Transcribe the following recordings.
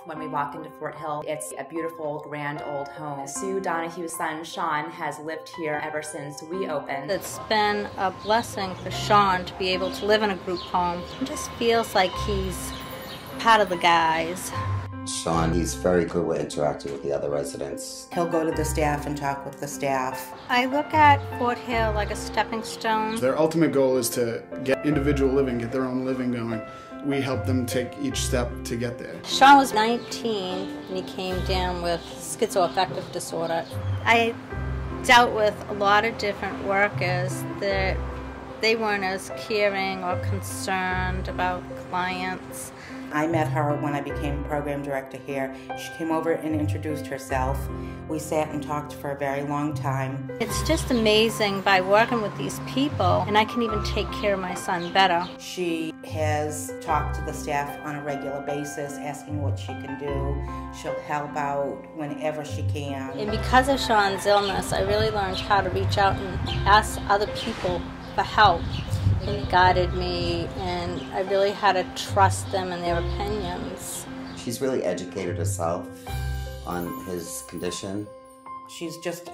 when we walk into Fort Hill. It's a beautiful, grand old home. Sue Donahue's son, Shaun, has lived here ever since we opened. It's been a blessing for Shaun to be able to live in a group home. It just feels like he's part of the guys. Shaun, he's very good with interacting with the other residents. He'll go to the staff and talk with the staff. I look at Fort Hill like a stepping stone. Their ultimate goal is to get individual living, get their own living going. We help them take each step to get there. Shaun was 19 and he came down with schizoaffective disorder. I dealt with a lot of different workers that they weren't as caring or concerned about clients. I met her when I became program director here. She came over and introduced herself. We sat and talked for a very long time. It's just amazing by working with these people, and I can even take care of my son better. She has talked to the staff on a regular basis, asking what she can do. She'll help out whenever she can. And because of Shaun's illness, I really learned how to reach out and ask other people for help. And he guided me, and I really had to trust them and their opinions. She's really educated herself on his condition. She's just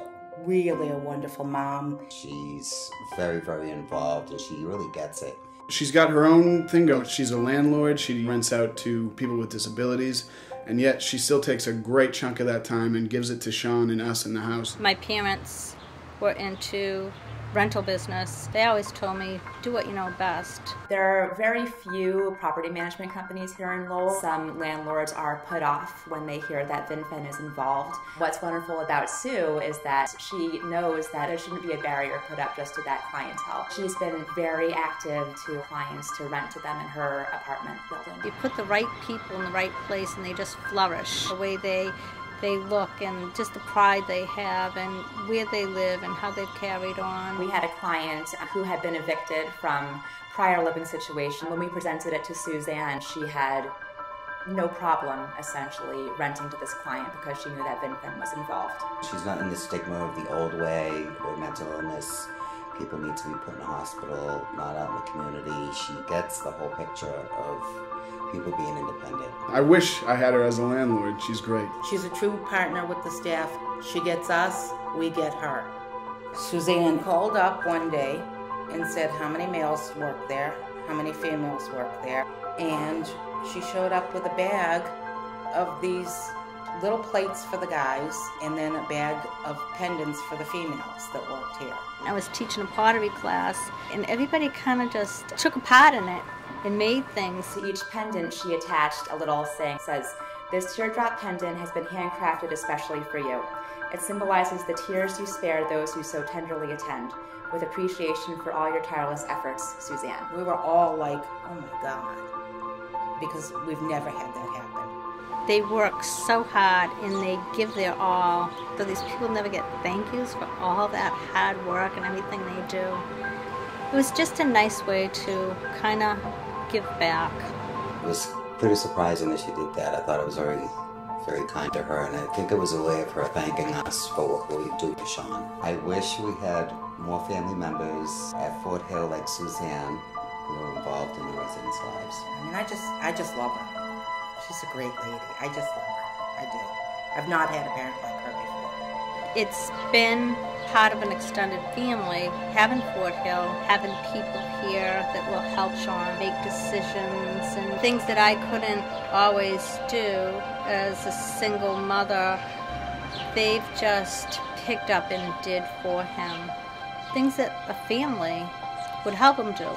really a wonderful mom. She's very, very involved, and she really gets it. She's got her own thing going. She's a landlord. She rents out to people with disabilities, and yet she still takes a great chunk of that time and gives it to Shaun and us in the house. My parents were into rental business. They always told me, do what you know best. There are very few property management companies here in Lowell. Some landlords are put off when they hear that Vinfen is involved. What's wonderful about Sue is that she knows that there shouldn't be a barrier put up just to that clientele. She's been very active to clients to rent to them in her apartment building. You put the right people in the right place and they just flourish. The way they look and just the pride they have and where they live and how they've carried on. We had a client who had been evicted from prior living situation. When we presented it to Suzanne, she had no problem essentially renting to this client because she knew that Vinfen was involved. She's not in the stigma of the old way or mental illness. People need to be put in a hospital, not out in the community. She gets the whole picture of people being independent. I wish I had her as a landlord. She's great. She's a true partner with the staff. She gets us, we get her. Suzanne called up one day and said how many males work there, how many females work there, and she showed up with a bag of these little plates for the guys and then a bag of pendants for the females that worked here. I was teaching a pottery class and everybody kind of just took a part in it and made things. To each pendant she attached a little saying. It says, "This teardrop pendant has been handcrafted especially for you. It symbolizes the tears you spare those who so tenderly attend. With appreciation for all your tireless efforts, Suzanne." We were all like, oh my God, because we've never had that happen. They work so hard and they give their all, so these people never get thank yous for all that hard work and everything they do. It was just a nice way to kind of give back. It was pretty surprising that she did that. I thought it was very, very kind to her, and I think it was a way of her thanking us for what we do to Shaun. I wish we had more family members at Fort Hill like Suzanne who were involved in the residents' lives. I mean, I just love her. She's a great lady. I just love her. I do. I've not had a parent like her before. It's been part of an extended family, having Fort Hill, having people here that will help Shaun make decisions and things that I couldn't always do as a single mother. They've just picked up and did for him things that a family would help him do.